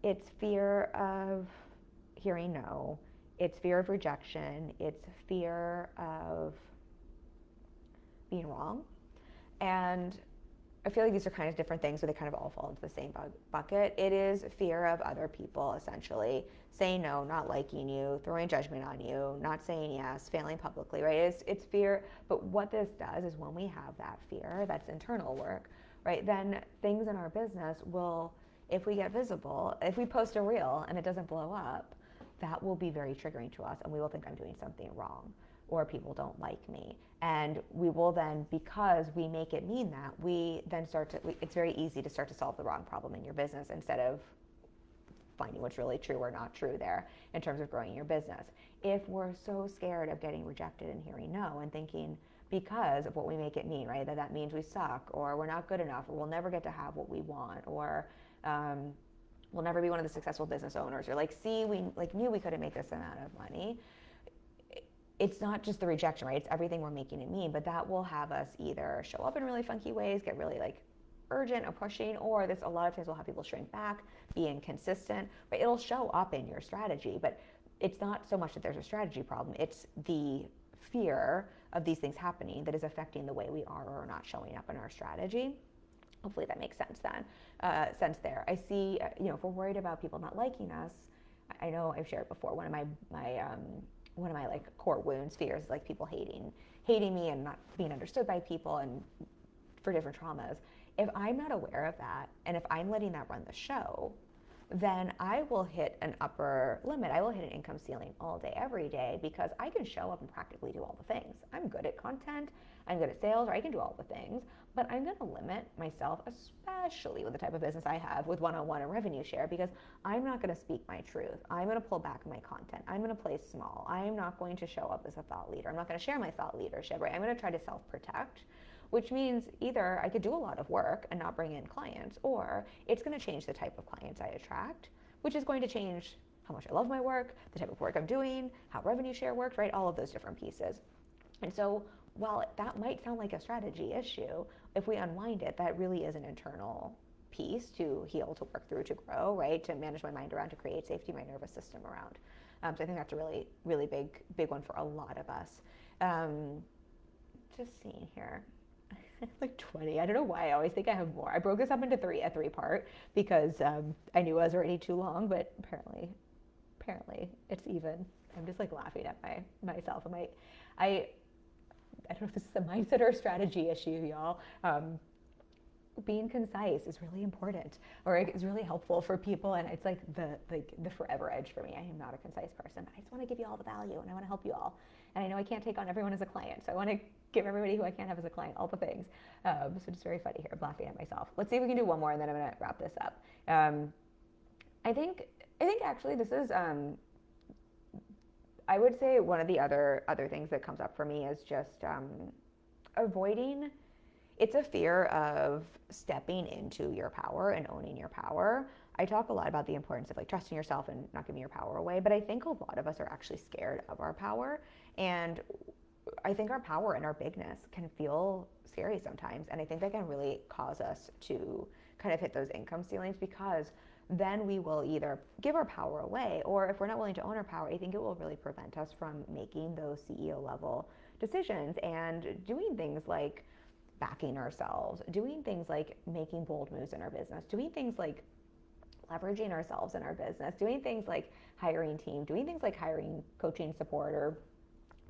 it's fear of hearing no, it's fear of rejection, it's fear of being wrong. And I feel like these are kind of different things, so they kind of all fall into the same bucket. It is fear of other people, essentially, saying no, not liking you, throwing judgment on you, not saying yes, failing publicly, right? It's fear. But what this does is when we have that fear, that's internal work, right? Then things in our business will, if we get visible, if we post a reel and it doesn't blow up, that will be very triggering to us, and we will think I'm doing something wrong, or people don't like me. And we will then, because we make it mean that, we then it's very easy to start to solve the wrong problem in your business instead of finding what's really true or not true there in terms of growing your business. If we're so scared of getting rejected and hearing no and thinking because of what we make it mean, right, that means we suck, or we're not good enough, or we'll never get to have what we want, or we'll never be one of the successful business owners, or we knew we couldn't make this amount of money. It's not just the rejection, right? It's everything we're making it mean, but that will have us either show up in really funky ways, get really urgent or pushing, or a lot of times we'll have people shrink back, be inconsistent, right? It'll show up in your strategy, but it's not so much that there's a strategy problem. It's the fear of these things happening that is affecting the way we are or are not showing up in our strategy. Hopefully that makes sense there. I see, if we're worried about people not liking us, I know I've shared before, one of my core wounds, fears, like people hating me and not being understood by people and for different traumas. If I'm not aware of that, and if I'm letting that run the show, then I will hit an upper limit. I will hit an income ceiling all day, every day, because I can show up and practically do all the things. I'm good at content, I'm good at sales, or I can do all the things, but I'm going to limit myself, especially with the type of business I have with one-on-one and revenue share, because I'm not going to speak my truth. I'm going to pull back my content. I'm going to play small. I'm not going to show up as a thought leader. I'm not going to share my thought leadership, right? I'm going to try to self-protect, which means either I could do a lot of work and not bring in clients, or it's going to change the type of clients I attract, which is going to change how much I love my work, the type of work I'm doing, how revenue share works, right? All of those different pieces. And so while that might sound like a strategy issue, if we unwind it, that really is an internal piece to heal, to work through, to grow, right? To manage my mind around, to create safety, my nervous system around. So I think that's a really, really big one for a lot of us. Just seeing here. Like 20. I don't know why I always think I have more. I broke this up into a three-part because I knew I was already too long, but apparently it's even. I'm just laughing at myself. I don't know if this is a mindset or a strategy issue, y'all. being concise is really important, or it's really helpful for people, and it's like the forever edge for me. I am not a concise person, but I just want to give you all the value, and I want to help you all. And I know I can't take on everyone as a client, so I want to give everybody who I can't have as a client all the things. So it's very funny here, I'm laughing at myself. Let's see if we can do one more, and then I'm going to wrap this up. I think actually this is I would say one of the other things that comes up for me is just avoiding. It's a fear of stepping into your power and owning your power. I talk a lot about the importance of like trusting yourself and not giving your power away, but I think a lot of us are actually scared of our power. And I think our power and our bigness can feel scary sometimes. And I think that can really cause us to kind of hit those income ceilings, because then we will either give our power away, or if we're not willing to own our power, I think it will really prevent us from making those CEO level decisions and doing things like backing ourselves, doing things like making bold moves in our business, doing things like leveraging ourselves in our business, doing things like hiring team, doing things like hiring coaching support or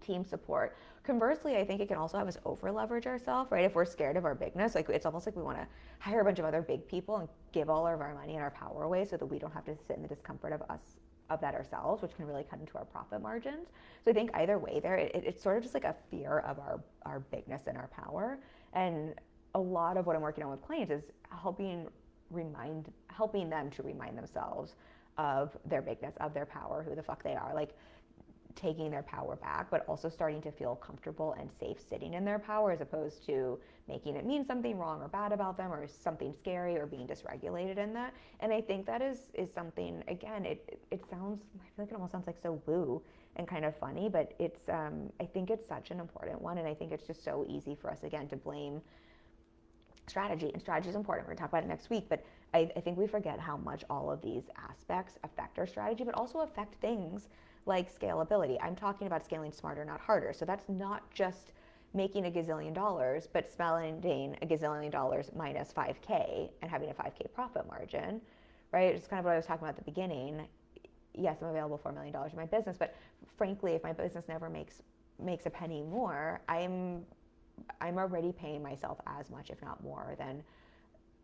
team support. Conversely, I think it can also have us over leverage ourselves, right? If we're scared of our bigness, like it's almost like we want to hire a bunch of other big people and give all of our money and our power away so that we don't have to sit in the discomfort of that ourselves, which can really cut into our profit margins. So I think either way there, it's sort of just like a fear of our bigness and our power. And a lot of what I'm working on with clients is helping them to remind themselves of their bigness, of their power, who the fuck they are, like taking their power back, but also starting to feel comfortable and safe sitting in their power, as opposed to making it mean something wrong or bad about them or something scary or being dysregulated in that. And I think that is something, again, it sounds, I feel like it almost sounds like so woo and kind of funny, but it's I think it's such an important one. And I think it's just so easy for us, again, to blame strategy, and strategy is important. We're gonna talk about it next week, but I think we forget how much all of these aspects affect our strategy, but also affect things like scalability. I'm talking about scaling smarter, not harder. So that's not just making $1 gazillion, but spending $1 gazillion minus 5K and having a 5K profit margin, right? It's kind of what I was talking about at the beginning. Yes, I'm available for $1 million in my business, but frankly, if my business never makes a penny more, I'm already paying myself as much, if not more, than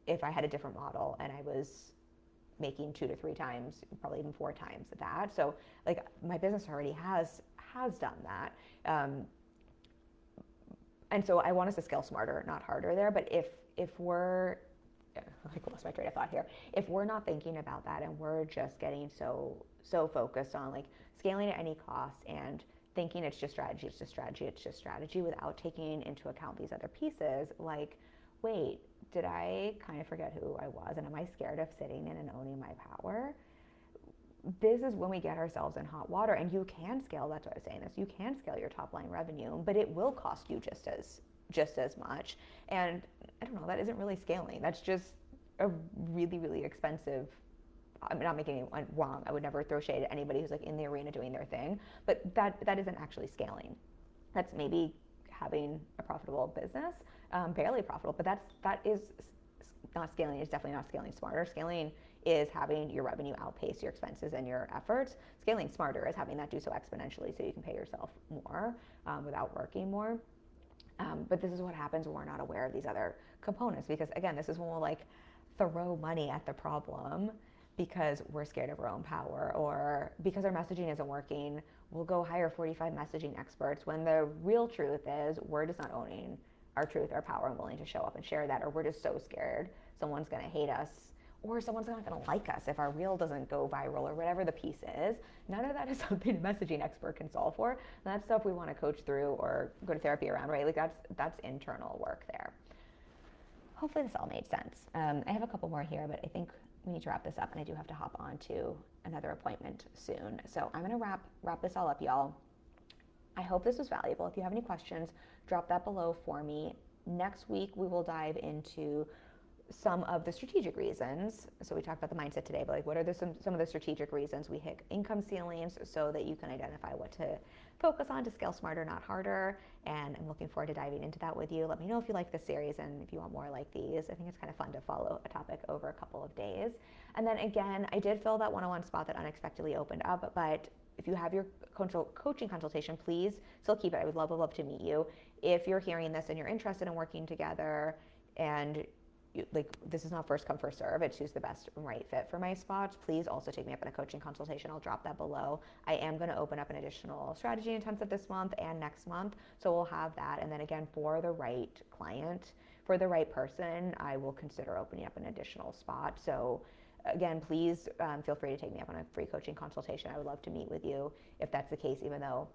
if I had a different model and I was making 2 to 3 times, probably even 4 times that. So like my business already has done that. And so I want us to scale smarter, not harder there. But if we're, I lost my train of thought here. If we're not thinking about that and we're just getting so focused on like scaling at any cost and thinking it's just strategy without taking into account these other pieces, like, wait, did I kind of forget who I was? And am I scared of sitting in and owning my power? This is when we get ourselves in hot water. And you can scale, that's why I was saying this, you can scale your top line revenue, but it will cost you just as much. And I don't know, that isn't really scaling. That's just a really, really expensive, I'm not making anyone wrong. I would never throw shade at anybody who's like in the arena doing their thing, but that isn't actually scaling. That's maybe having a profitable business, barely profitable, but that is not scaling. It's definitely not scaling smarter. Scaling is having your revenue outpace your expenses and your efforts. Scaling smarter is having that do so exponentially so you can pay yourself more without working more. But this is what happens when we're not aware of these other components, because again, this is when we'll like throw money at the problem because we're scared of our own power, or because our messaging isn't working, we'll go hire 45 messaging experts when the real truth is we're just not owning our truth, our power, and willing to show up and share that, or we're just so scared someone's going to hate us, or someone's not going to like us if our reel doesn't go viral, or whatever the piece is. None of that is something a messaging expert can solve for. And that's stuff we want to coach through or go to therapy around, right? Like that's internal work there. Hopefully this all made sense. I have a couple more here, but I think we need to wrap this up, and I do have to hop on to another appointment soon. So I'm going to wrap this all up, y'all. I hope this was valuable. If you have any questions, drop that below for me. Next week, we will dive into some of the strategic reasons. So we talked about the mindset today, but like what are some of the strategic reasons we hit income ceilings, so that you can identify what to focus on to scale smarter, not harder. And I'm looking forward to diving into that with you. Let me know if you like this series and if you want more like these. I think it's kind of fun to follow a topic over a couple of days. And then again, I did fill that one-on-one spot that unexpectedly opened up, but if you have your coaching consultation, please still keep it. I would love to meet you. If you're hearing this and you're interested in working together and like this is not first come first serve, it's who's the best and right fit for my spots, please also take me up in a coaching consultation. I'll drop that below. I am going to open up an additional strategy intensive this month and next month, so we'll have that. And then again, for the right client, for the right person, I will consider opening up an additional spot. So again, please feel free to take me up on a free coaching consultation. I would love to meet with you if that's the case, even though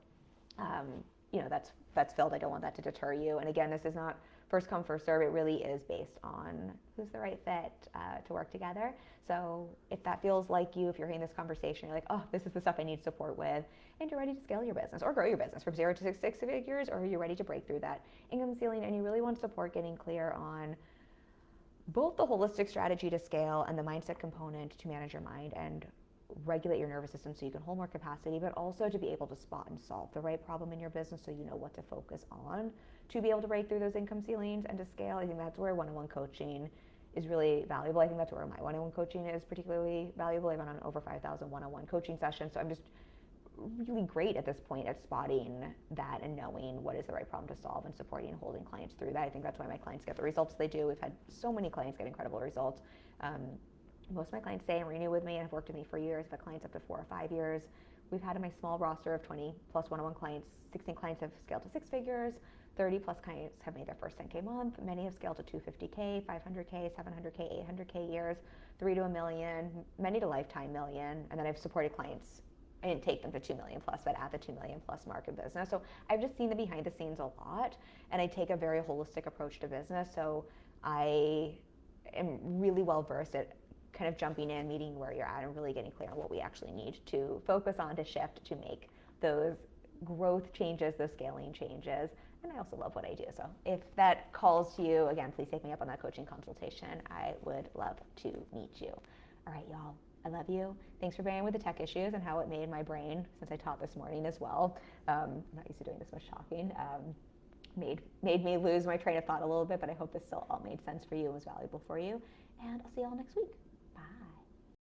that's filled. I don't want that to deter you. And again, this is not first come first serve. It really is based on who's the right fit to work together. So if that feels like you, if you're hearing this conversation, you're like, oh, this is the stuff I need support with, and you're ready to scale your business or grow your business from 0 to six figures, or you're ready to break through that income ceiling and you really want support getting clear on both the holistic strategy to scale and the mindset component to manage your mind and regulate your nervous system so you can hold more capacity, but also to be able to spot and solve the right problem in your business so you know what to focus on to be able to break through those income ceilings and to scale. I think that's where one-on-one coaching is really valuable. I think that's where my one-on-one coaching is particularly valuable. I've run on over 5,000 one-on-one coaching sessions, so I'm just really great at this point at spotting that and knowing what is the right problem to solve and supporting and holding clients through that. I think that's why my clients get the results they do. We've had so many clients get incredible results. Most of my clients stay and renew with me and have worked with me for years. I've had clients up to 4 or 5 years. We've had in my small roster of 20 plus one-on-one clients, 16 clients have scaled to 6 figures, 30 plus clients have made their first 10K month. Many have scaled to 250K, 500K, 700K, 800K years, 3 to a million, many to lifetime million. And then I've supported clients. I didn't take them to 2 million plus, but at the 2 million plus mark of business. So I've just seen the behind the scenes a lot, and I take a very holistic approach to business. So I am really well versed at kind of jumping in, meeting where you're at, and really getting clear on what we actually need to focus on to shift to make those growth changes, those scaling changes. And I also love what I do. So if that calls to you, again, please take me up on that coaching consultation. I would love to meet you. All right, y'all. I love you. Thanks for bearing with the tech issues and how it made my brain, since I taught this morning as well. I'm not used to doing this much talking. Made me lose my train of thought a little bit, but I hope this still all made sense for you and was valuable for you. And I'll see y'all next week.